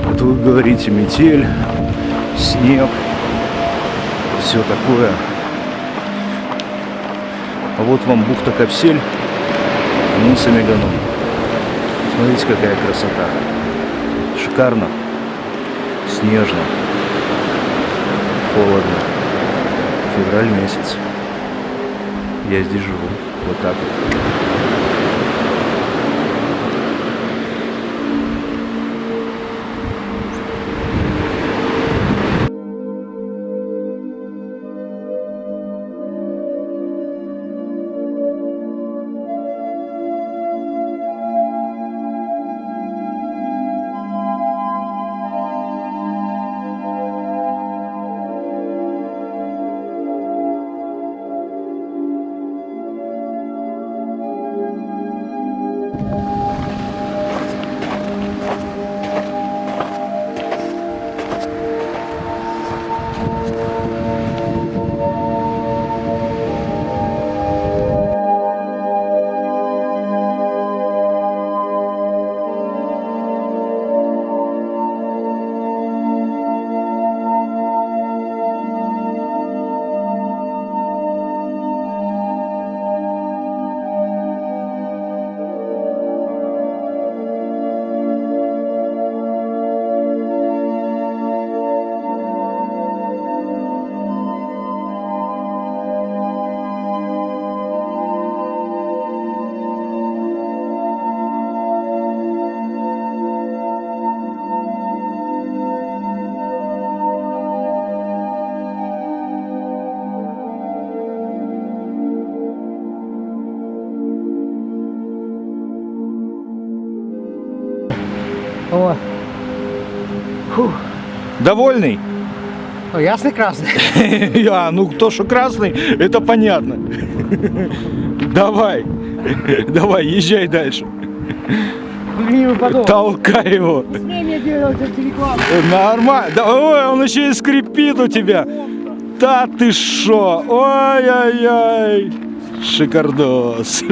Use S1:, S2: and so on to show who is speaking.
S1: Вот вы говорите, метель, снег, все такое. А вот вам бухта Капсель, мыс Амеганом. Смотрите, какая красота. Шикарно, снежно, холодно. Февраль месяц. Я здесь живу. Вот так вот.
S2: О. Фух.
S1: Довольный?
S2: О, ясный красный.
S1: Ну кто что красный, это понятно. Давай, езжай дальше. Толкай его. Нормально. Да, ой, он еще и скрипит у тебя. Да ты шо? Ой-ой-ой. Шикардос.